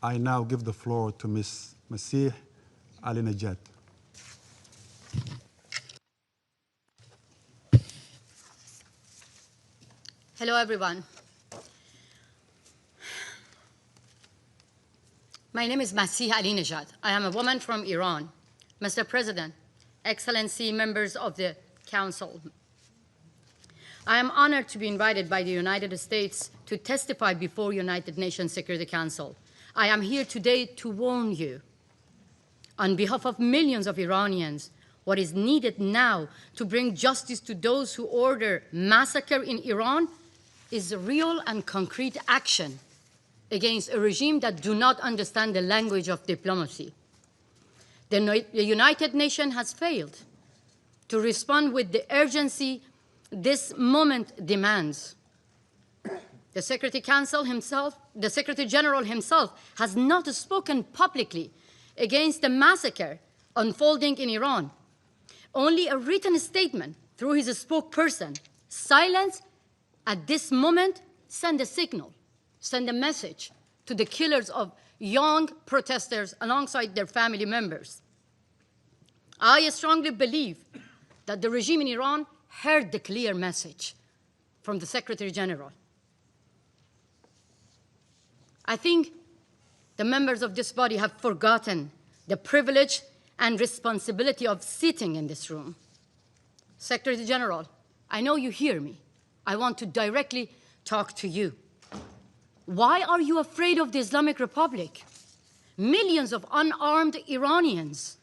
I now give the floor to Ms. Masih Alinejad. Hello, everyone. My name is Masih Alinejad. I am a woman from Iran. Mr. President, Excellency, members of the Council, I am honored to be invited by the United States to testify before United Nations Security Council. I am here today to warn you, on behalf of millions of Iranians, what is needed now to bring justice to those who order massacre in Iran is real and concrete action against a regime that do not understand the language of diplomacy. The United Nations has failed to respond with the urgency this moment demands. The Secretary-General himself has not spoken publicly against the massacre unfolding in Iran. Only a written statement through his spokesperson, silence at this moment, send a signal, send a message to the killers of young protesters alongside their family members. I strongly believe that the regime in Iran heard the clear message from the Secretary-General. I think the members of this body have forgotten the privilege and responsibility of sitting in this room. Secretary-General, I know you hear me. I want to directly talk to you. Why are you afraid of the Islamic Republic? Millions of unarmed Iranians,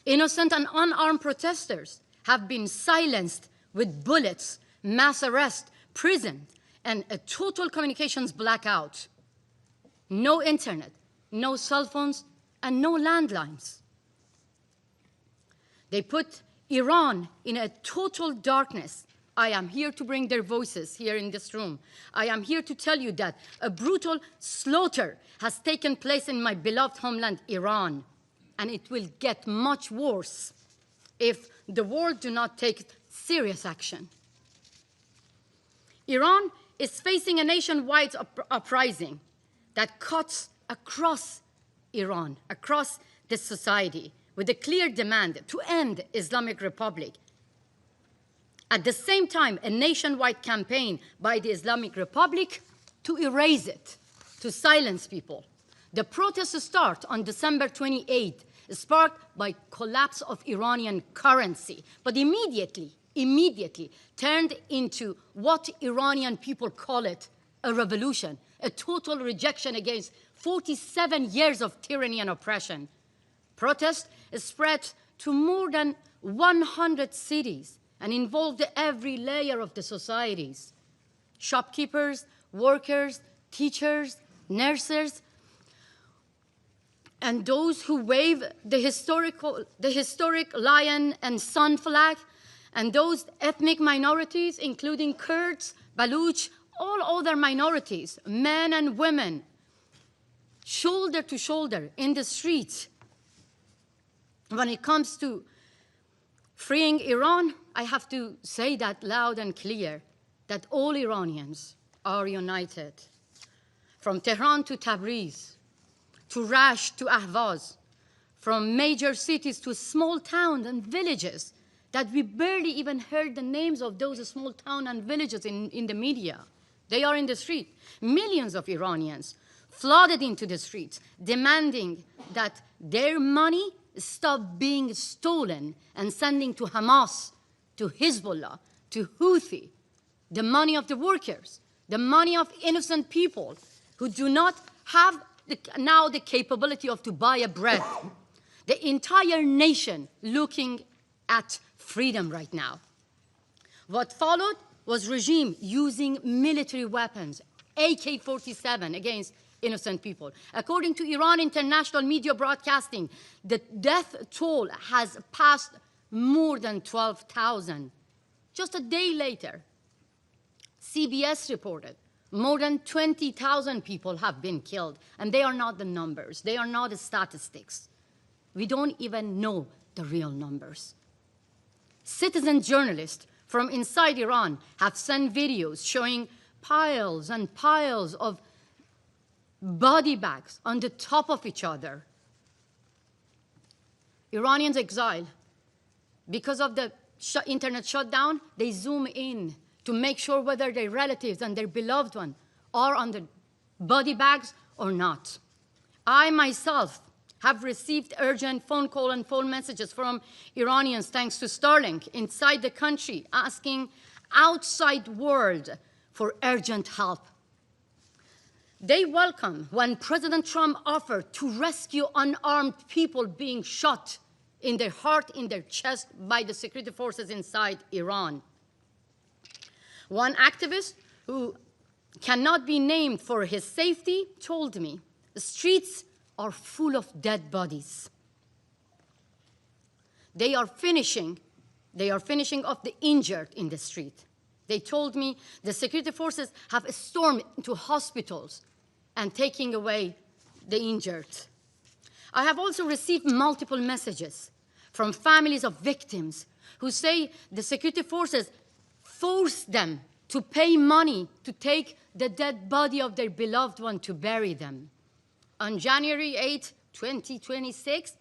innocent and unarmed protesters, have been silenced with bullets, mass arrest, prison, and a total communications blackout. No internet, no cell phones, and no landlines. They put Iran in a total darkness. I am here to bring their voices here in this room. I am here to tell you that a brutal slaughter has taken place in my beloved homeland, Iran, and it will get much worse if the world do not take serious action. Iran is facing a nationwide uprising that cuts across Iran, across the society, with a clear demand to end Islamic Republic. At the same time, a nationwide campaign by the Islamic Republic to erase it, to silence people. The protests start on December 28th, sparked by collapse of Iranian currency, but immediately turned into what Iranian people call it, a revolution, a total rejection against 47 years of tyranny and oppression. Protests spread to more than 100 cities and involved every layer of the societies: shopkeepers, workers, teachers, nurses, and those who wave the historic lion and sun flag, and those ethnic minorities, including Kurds, Baluch, all other minorities, men and women, shoulder to shoulder in the streets. When it comes to freeing Iran, I have to say that loud and clear, that all Iranians are united. From Tehran to Tabriz, to Rasht to Ahvaz, from major cities to small towns and villages that we barely even heard the names of those small towns and villages in the media. They are in the street. Millions of Iranians flooded into the streets, demanding that their money stop being stolen and sending to Hamas, to Hezbollah, to Houthi, the money of the workers, the money of innocent people who do not have now the capability of to buy a bread. The entire nation looking at freedom right now. What followed was regime using military weapons, AK-47 against innocent people. According to Iran International Media Broadcasting, the death toll has passed more than 12,000. Just a day later, CBS reported more than 20,000 people have been killed, and they are not the numbers. They are not the statistics. We don't even know the real numbers. Citizen journalists from inside Iran have sent videos showing piles and piles of body bags on the top of each other. Iranians exile. Because of the internet shutdown, they zoom in to make sure whether their relatives and their beloved one are on the body bags or not. I myself have received urgent phone call and phone messages from Iranians, thanks to Starlink, inside the country, asking outside world for urgent help. They welcome when President Trump offered to rescue unarmed people being shot in their heart, in their chest, by the security forces inside Iran. One activist who cannot be named for his safety told me, the streets are full of dead bodies. They are finishing off the injured in the street. They told me the security forces have stormed into hospitals and taking away the injured. I have also received multiple messages from families of victims who say the security forces forced them to pay money to take the dead body of their beloved one to bury them. On January 8, 2026,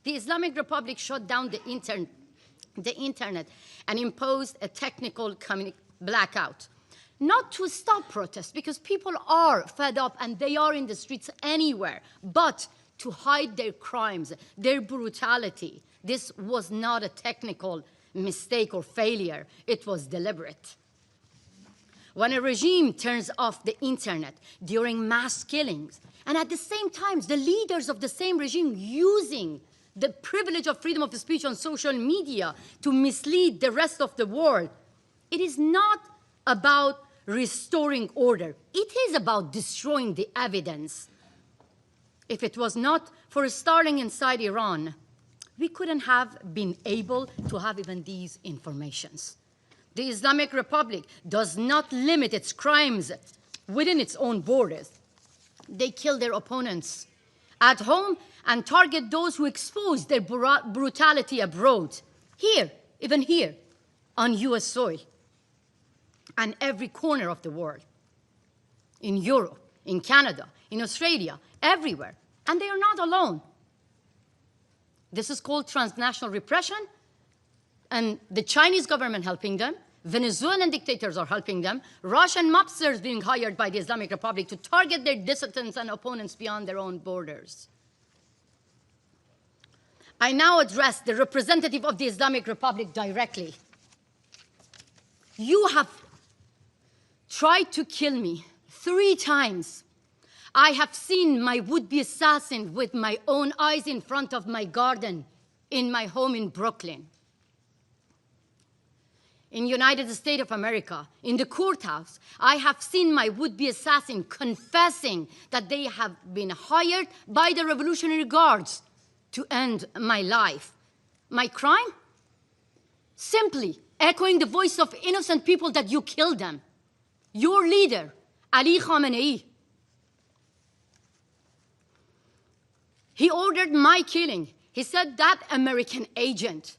the Islamic Republic shut down the internet and imposed a technical blackout. Not to stop protests, because people are fed up and they are in the streets anywhere, but to hide their crimes, their brutality. This was not a technical mistake or failure. It was deliberate. When a regime turns off the internet during mass killings, and at the same time, the leaders of the same regime using the privilege of freedom of speech on social media to mislead the rest of the world, it is not about restoring order. It is about destroying the evidence. If it was not for Starlink inside Iran, we couldn't have been able to have even these informations. The Islamic Republic does not limit its crimes within its own borders. They kill their opponents at home and target those who expose their brutality abroad. Here, even here, on US soil, and every corner of the world, in Europe, in Canada, in Australia, everywhere. And they are not alone. This is called transnational repression, and the Chinese government helping them, Venezuelan dictators are helping them, Russian mobsters being hired by the Islamic Republic to target their dissidents and opponents beyond their own borders. I now address the representative of the Islamic Republic directly. You have tried to kill me 3 times. I have seen my would-be assassin with my own eyes in front of my garden in my home in Brooklyn. In United States of America, in the courthouse, I have seen my would-be assassin confessing that they have been hired by the Revolutionary Guards to end my life. My crime? Simply echoing the voice of innocent people that you killed them. Your leader, Ali Khamenei, he ordered my killing. He said that American agent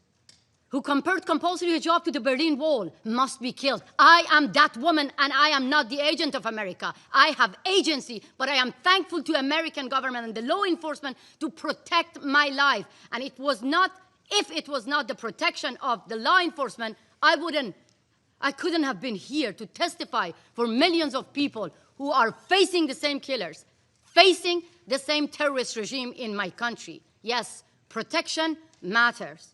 who compared compulsory hijab to the Berlin Wall must be killed. I am that woman, and I am not the agent of America. I have agency, but I am thankful to American government and the law enforcement to protect my life. And it was not, if it was not the protection of the law enforcement, I couldn't have been here to testify for millions of people who are facing the same killers, facing the same terrorist regime in my country. Yes, protection matters.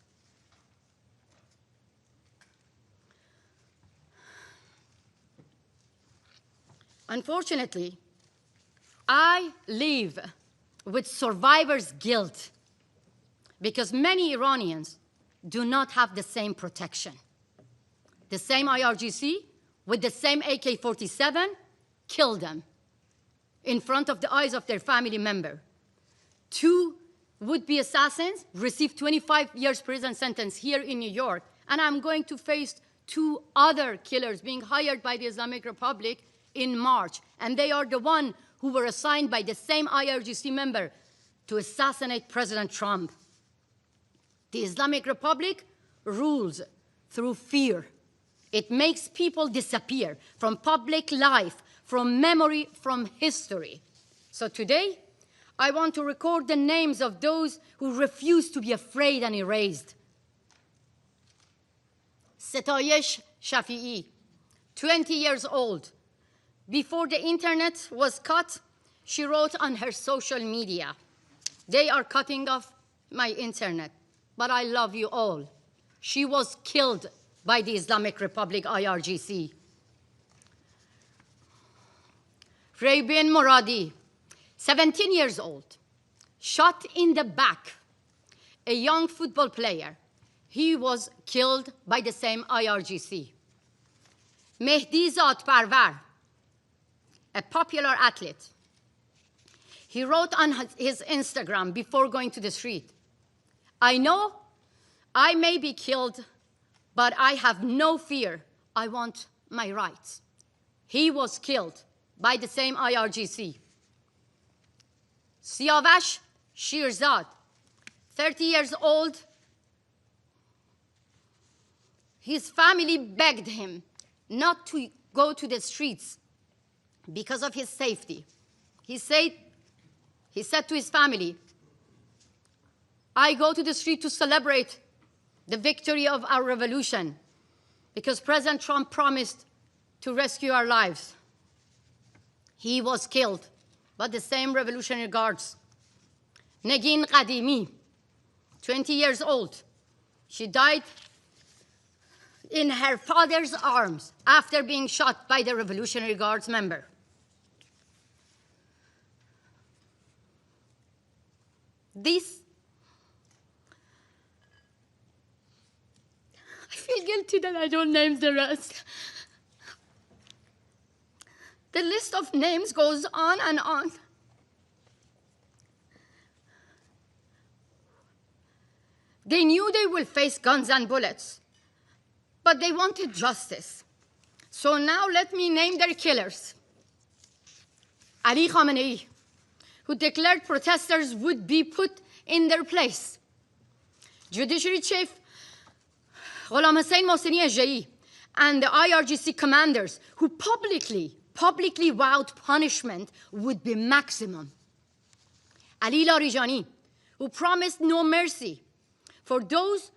Unfortunately, I live with survivor's guilt because many Iranians do not have the same protection. The same IRGC with the same AK-47 killed them in front of the eyes of their family member. 2 would-be assassins received 25 years prison sentence here in New York, and I'm going to face 2 other killers being hired by the Islamic Republic in March, and they are the one who were assigned by the same IRGC member to assassinate President Trump. The Islamic Republic rules through fear. It makes people disappear from public life, from memory, from history. So today, I want to record the names of those who refuse to be afraid and erased. Setayesh Shafi'i, 20 years old. Before the internet was cut, she wrote on her social media, "They are cutting off my internet, but I love you all." She was killed by the Islamic Republic IRGC. Raybin Moradi, 17 years old, shot in the back, a young football player. He was killed by the same IRGC. Mehdi Zadparvar, a popular athlete. He wrote on his Instagram before going to the street, "I know I may be killed, but I have no fear. I want my rights." He was killed by the same IRGC. Siavash Shirzad, 30 years old. His family begged him not to go to the streets because of his safety. He said to his family, "I go to the street to celebrate the victory of our revolution because President Trump promised to rescue our lives." He was killed by the same Revolutionary Guards. Negin Qadimi, 20 years old. She died in her father's arms after being shot by the Revolutionary Guards member. I feel guilty that I don't name the rest. The list of names goes on and on. They knew they will face guns and bullets, but they wanted justice. So now let me name their killers. Ali Khamenei, who declared protesters would be put in their place. Judiciary Chief Ghulam Hussein Mohseni Ejei and the IRGC commanders who publicly vowed punishment would be maximum. Ali Larijani, who promised no mercy for those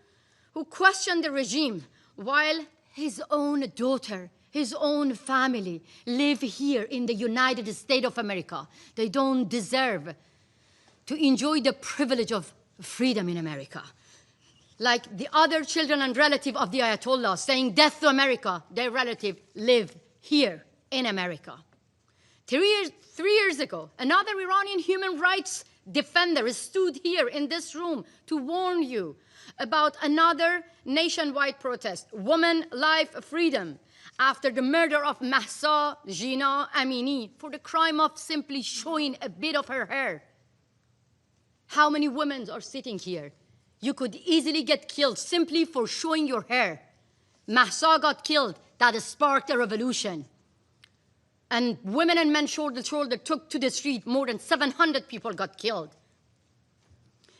who questioned the regime, while his own daughter, his own family live here in the United States of America. They don't deserve to enjoy the privilege of freedom in America. Like the other children and relatives of the Ayatollah saying death to America, their relative live here in America. 3 years ago, another Iranian human rights defender stood here in this room to warn you about another nationwide protest, Women, Life, Freedom, after the murder of Mahsa Jina Amini for the crime of simply showing a bit of her hair. How many women are sitting here? You could easily get killed simply for showing your hair. Mahsa got killed. That sparked a revolution. And women and men shoulder to shoulder took to the street. More than 700 people got killed.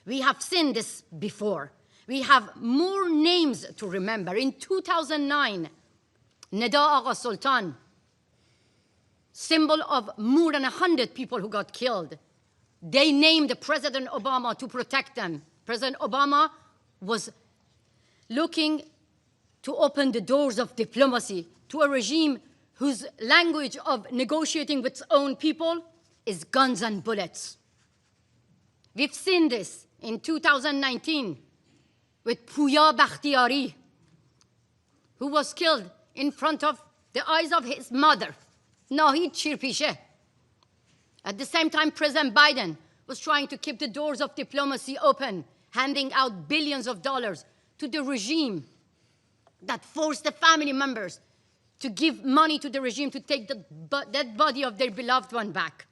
We have seen this before. We have more names to remember. In 2009, Neda Agha Sultan, symbol of more than 100 people who got killed. They named President Obama to protect them. President Obama was looking to open the doors of diplomacy to a regime whose language of negotiating with its own people is guns and bullets. We've seen this in 2019 with Pouya Bakhtiari, who was killed in front of the eyes of his mother, Nahid Shirpishe. At the same time, President Biden was trying to keep the doors of diplomacy open, handing out billions of dollars to the regime that forced the family members to give money to the regime to take the dead body of their beloved one back.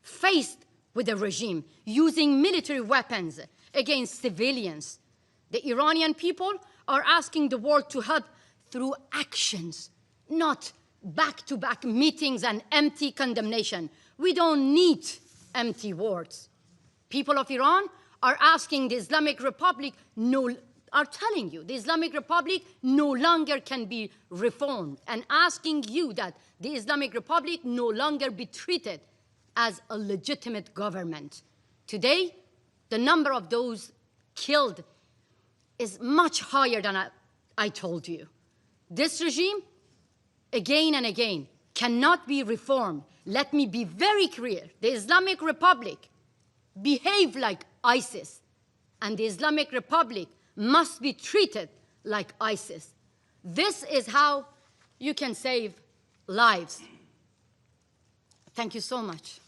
Faced with the regime using military weapons against civilians, the Iranian people are asking the world to help through actions, not back-to-back meetings and empty condemnation. We don't need empty words. People of Iran are asking the Islamic Republic, are telling you the Islamic Republic no longer can be reformed, and asking you that the Islamic Republic no longer be treated as a legitimate government. Today, the number of those killed is much higher than I told you. This regime, again and again, cannot be reformed. Let me be very clear. The Islamic Republic behave like ISIS, and the Islamic Republic must be treated like ISIS. This is how you can save lives. Thank you so much.